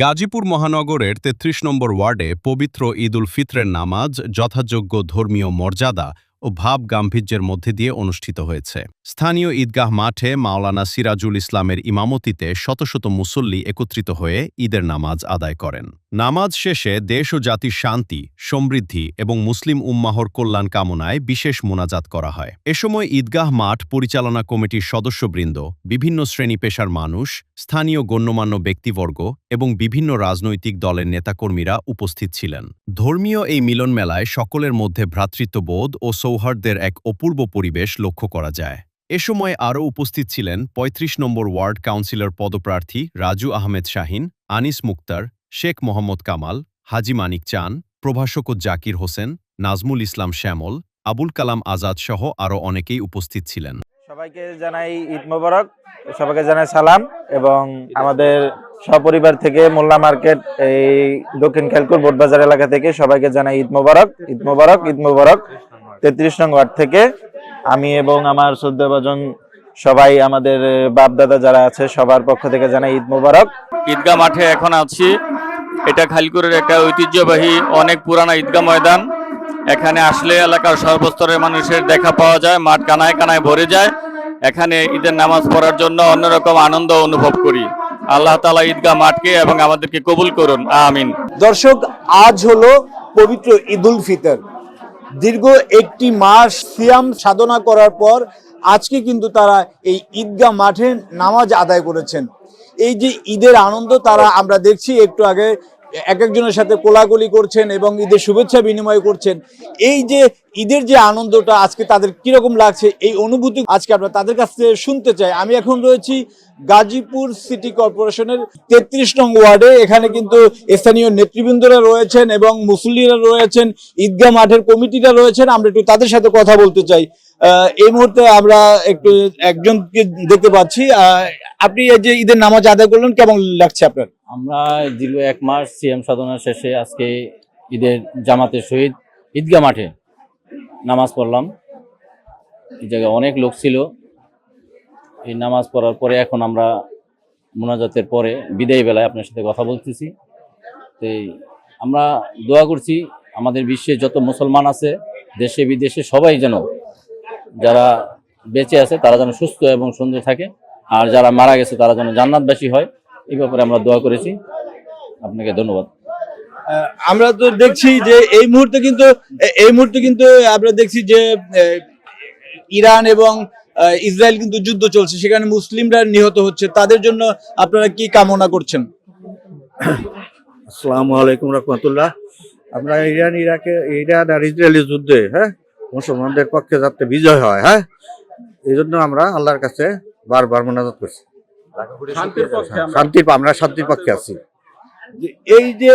গাজীপুর মহানগরের ৩৩ নম্বর ওয়ার্ডে পবিত্র ঈদ উল ফিতরের নামাজ যথাযোগ্য ধর্মীয় মর্যাদা ও ভাব গাম্ভীর্যের মধ্যে দিয়ে অনুষ্ঠিত হয়েছে। স্থানীয় ঈদগাহ মাঠে মাওলানা সিরাজুল ইসলামের ইমামতিতে শত শত মুসল্লি একত্রিত হয়ে ঈদের নামাজ আদায় করেন। নামাজ শেষে দেশ ও জাতির শান্তি, সমৃদ্ধি এবং মুসলিম উম্মাহর কল্যাণ কামনায় বিশেষ মোনাজাত করা হয়। এ সময় ঈদগাহ মাঠ পরিচালনা কমিটির সদস্যবৃন্দ, বিভিন্ন শ্রেণী পেশার মানুষ, স্থানীয় গণ্যমান্য ব্যক্তিবর্গ এবং বিভিন্ন রাজনৈতিক দলের নেতাকর্মীরা উপস্থিত ছিলেন। ধর্মীয় এই মিলন মেলায় সকলের মধ্যে ভ্রাতৃত্ববোধ ও সৌহার্দ্যের এক অপূর্ব পরিবেশ লক্ষ্য করা যায়। এ সময় আরও উপস্থিত ছিলেন ৩৫ নম্বর ওয়ার্ড কাউন্সিলর পদপ্রার্থী রাজু আহমেদ শাহিন, আনিস মুক্তার, শেখ মোহাম্মদ কামাল, হাজি মানিক চান, প্রভাষক জাকির হোসেন, নাজমুল ইসলাম শ্যামল, আবুল কালাম আজাদ সহ আরও অনেকেই উপস্থিত ছিলেন। সবাইকে জানাই ঈদ মোবারক, সবাইকে জানাই সালাম এবং আমাদের সপরিবার থেকে মোল্লা মার্কেট এই দক্ষিণ খেলকুর বোটবাজার এলাকা থেকে সবাইকে জানাই ঈদ মোবারক, ঈদ মোবারক, ঈদ মোবারক। ৩৩ নং ওয়ার্ড থেকে আমি এবং আমার ১৪ জন সবাই আমাদের বাপ দাদা যারা আছে সবার পক্ষ থেকে জানাই ঈদ মোবারক। ঈদগাহ মাঠে এখন আছি। এটা খালিকুরের একটা ঐতিহ্যবাহী অনেক পুরানা ঈদগাহ ময়দান। এখানে আসলে এলাকার সর্বস্তরের মানুষের দেখা পাওয়া যায়, মাঠ কানায় কানায় ভরে যায়। এখানে ঈদের নামাজ পড়ার জন্য অন্যরকম আনন্দ অনুভব করি। আল্লাহ তাআলা ঈদগাহ মাঠকে এবং আমাদেরকে কবুল করুন, আমিন। দর্শক, আজ হলো পবিত্র ঈদ উল ফিতর। দীর্ঘ একটি মাস সিয়াম সাধনা করার পর আজকে কিন্তু তারা এই ঈদগাহ মাঠে নামাজ আদায় করেছেন। এই যে ঈদের আনন্দ তারা আমরা দেখছি একটু আগে এক একজনের সাথে কোলাকুলি করছেন এবং ঈদের শুভেচ্ছা বিনিময় করছেন। এই যে ঈদের যে আনন্দটা আজকে তাদের কিরকম লাগছে, এই অনুভূতি আজকে আমরা তাদের কাছ থেকে শুনতে চাই। আমি এখন রয়েছি গাজীপুর সিটি কর্পোরেশনের ৩৩ নং ওয়ার্ডে। এখানে কিন্তু স্থানীয় নেতৃবৃন্দরা রয়েছেন এবং মুসল্লিরা রয়েছেন, ঈদগাহ মাঠের কমিটিরা রয়েছেন। আমরা একটু তাদের সাথে কথা বলতে চাই। এই মুহূর্তে আমরা একটু একজনকে দেখতে পাচ্ছি। আপনি এই যে ঈদের নামাজ আদায় করলেন, কেমন লাগছে আপনার? আমরা দীর্ঘ এক মাস সিএম সাধনা শেষে আজকে ঈদের জামাতের সহিত ঈদগাহ মাঠে নামাজ পড়লাম। এই জায়গায় অনেক লোক ছিল। এই নামাজ পড়ার পরে এখন আমরা মোনাজাতের পরে বিদায়ী বেলায় আপনার সাথে কথা বলতেছি। তো আমরা দোয়া করছি আমাদের বিশ্বে যত মুসলমান আছে দেশে বিদেশে সবাই যেন, যারা বেঁচে আছে তারা যেন সুস্থ এবং সুন্দর থাকে, আর যারা মারা গেছে তারা যেন জান্নাতবাসী হয়। এই ব্যাপারে আমরা দোয়া করেছি। আপনাকে ধন্যবাদ। আমরা তো দেখছি যে এই মুহূর্তে কিন্তু আমরা দেখছি যে ইরান এবং ইসরায়েল কিন্তু যুদ্ধ চলছে, সেখানে মুসলিমরা নিহত হচ্ছে। তাদের জন্য আপনারা কি কামনা করছেন? আসসালামু আলাইকুম রাহমাতুল্লাহ। আমরা ইরান আর ইসরায়েলের যুদ্ধে মুসলমানদের পক্ষে যাতে বিজয় হয়, এই জন্য আমরা আল্লাহর কাছে বারবার মোনাজাত করছি। আমরা শান্তির পক্ষে আছি। এই যে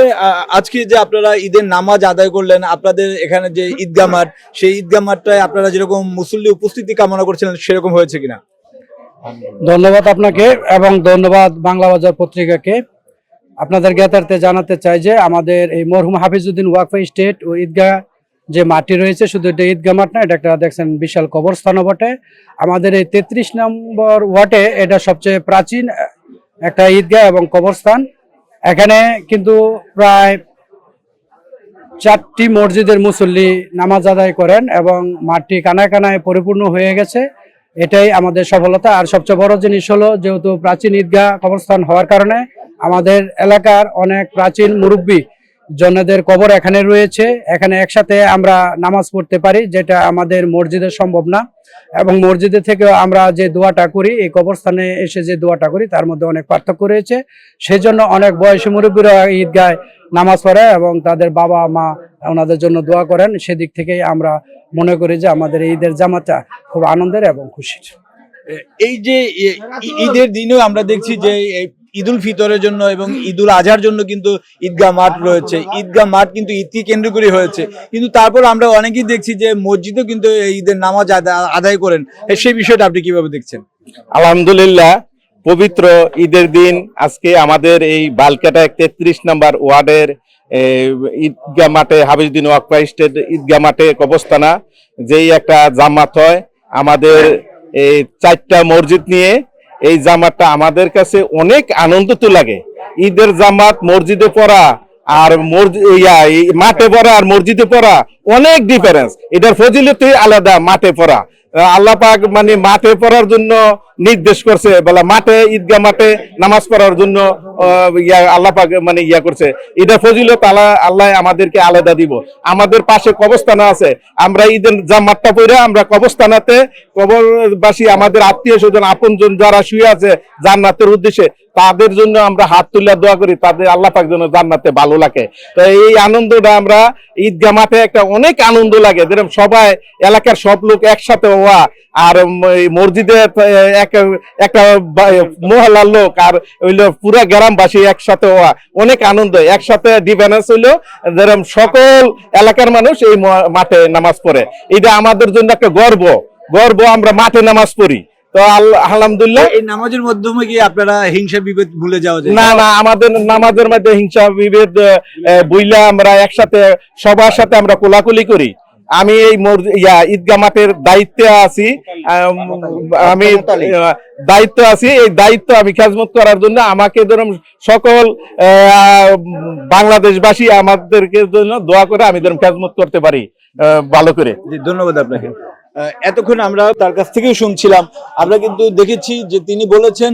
আজকে যে আপনারা ঈদের নামাজ আদায় করলেন, আপনাদের এখানে যে ঈদগাহ মাঠ, সেই ঈদগাহ মাঠটায় আপনারা যেরকম মুসল্লি উপস্থিতি কামনা করছিলেন সেরকম হয়েছে কিনা? ধন্যবাদ আপনাকে এবং ধন্যবাদ বাংলা বাজার পত্রিকাকে। আপনাদের জ্ঞাতার্থে জানাতে চাই যে আমাদের এই মরহুম হাফিজউদ্দিন ওয়াকফ স্টেট ও ঈদগাহ যে মাঠটি রয়েছে, শুধু এটা ঈদগাহ মাঠ না, এটা একটা দেখছেন বিশাল কবরস্থানও বটে। আমাদের এই ৩৩ নম্বর ওয়ার্ডে এটা সবচেয়ে প্রাচীন একটা ঈদগাহ এবং কবরস্থান। এখানে কিন্তু প্রায় ৪টি মসজিদের মুসল্লি নামাজ আদায় করেন এবং মাঠটি কানায় কানায় পরিপূর্ণ হয়ে গেছে। এটাই আমাদের সফলতা। আর সবচেয়ে বড় জিনিস হলো, যেহেতু প্রাচীন ঈদগাহ কবরস্থান হওয়ার কারণে আমাদের এলাকার অনেক প্রাচীন মুরব্বী জনদের কবর এখানে রয়েছে। এখানে একসাথে আমরা নামাজ পড়তে পারি, যেটা আমাদের মসজিদে সম্ভব না। এবং মসজিদে থেকেও আমরা যে দোয়াটা করি, এই কবরস্থানে এসে যে দোয়াটা করি, তার মধ্যে অনেক পার্থক্য রয়েছে। সেজন্য অনেক বয়সী মুরব্বীরা ঈদগায় নামাজ পড়ে এবং তাদের বাবা মা ওনাদের জন্য দোয়া করেন। সেদিক থেকেই আমরা মনে করি যে আমাদের ঈদের জামাতটা খুব আনন্দের এবং খুশির। এই যে ঈদের দিনেও আমরা দেখছি যে ঈদ উল ফিতরের জন্য এবং ঈদ উল আজহার জন্য কিন্তু ঈদগাহ মাঠ রয়েছে। ঈদগাহ মাঠ কিন্তু ঈদকে কেন্দ্র করে হয়েছে, কিন্তু তারপর আমরা অনেকেই দেখছি যে মসজিদেও কিন্তু ঈদের নামাজ আদায় করেন। সেই বিষয়টা আপনি কিভাবে দেখছেন? আলহামদুলিল্লাহ, পবিত্র ঈদের দিন আজকে আমাদের এই বালকাটা ৩৩ নম্বর ওয়ার্ডের ঈদগাহ মাঠে, হাফিজউদ্দিন ওয়াকফ স্টেট ঈদগাহ মাঠে কবরস্থানা যেই একটা জামাত হয়, আমাদের এই ৪টা মসজিদ নিয়ে এই জামাতটা আমাদের কাছে অনেক আনন্দিত লাগে। ঈদের জামাত মসজিদে পড়া আর মাঠে পড়া আর মসজিদে পড়া অনেক ডিফারেন্স। এটার ফজিলতই আলাদা মাঠে পড়া। আল্লাহ পাক মানে মাঠে পড়ার জন্য নির্দেশ করছে, বলা মাঠে ঈদগাহ মাঠে নামাজ পড়ার জন্য আল্লাহ পাক মানে করছে। এটা ফজিলত আল্লাহ আমাদেরকে আলাদা দিব। আমাদের পাশে কবরস্থান আছে, আমরা ঈদের জামাতটা পড়ে আমরা কবরস্থানাতে কবরবাসী আমাদের আত্মীয় স্বজন আপনজন যারা শুয়ে আছে জান্নাতের উদ্দেশ্যে, তাদের জন্য আমরা হাত তুলে দোয়া করি, তাদের আল্লাহ পাক যেন জান্নাতে ভালো লাগে। তো এই আনন্দটা আমরা ঈদগাহ মাঠে একটা অনেক আনন্দ লাগে, যেরকম সবাই এলাকার সব লোক একসাথে হওয়া, আর মসজিদে একটা মহল্লার লোক আর হইলো পুরা গ্রামবাসী একসাথে হওয়া, অনেক আনন্দ। একসাথে ডিফারেন্স হইলো যেরকম সকল এলাকার মানুষ এই মাঠে নামাজ পড়ে, এটা আমাদের জন্য একটা গর্ব। আমরা মাঠে নামাজ পড়ি, তো আলহামদুলিল্লাহ। এই নামাজের মাধ্যমে কি আপনারা হিংসা বিভেদ ভুলে যাওয়া যায়? না, আমাদের নামাজের মধ্যে হিংসা বিভেদ বুইলা আমরা একসাথে সবার সাথে আমরা কোলাকুলি করি। আমি এই ঈদগাহ মাঠের দায়িত্বে আছি, এই দায়িত্ব আমি খেজমত করার জন্য আমাকে ধরুন সকল বাংলাদেশবাসী আমাদেরকে জন্য দোয়া করে আমি ধরুন খেজমত করতে পারি ভালো করে। ধন্যবাদ আপনাকে। এতক্ষণ আমরা তার কাছ থেকেই শুনছিলাম, আমরা কিন্তু দেখেছি যে তিনি বলেছেন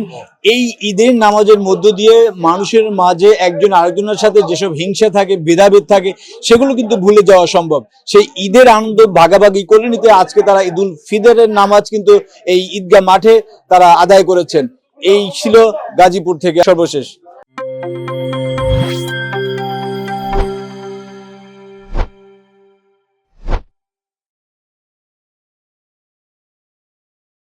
এই ঈদের নামাজের মধ্য দিয়ে মানুষের মাঝে একজন আরেকজনের সাথে যেসব হিংসা থাকে, ভেদাভেদ থাকে, সেগুলো কিন্তু ভুলে যাওয়া সম্ভব। সেই ঈদের আনন্দ ভাগাভাগি করে নিতে আজকে তারা ঈদুল ফিতরের নামাজ কিন্তু এই ঈদগাহ মাঠে তারা আদায় করেছেন। এই ছিল গাজীপুর থেকে সর্বশেষ।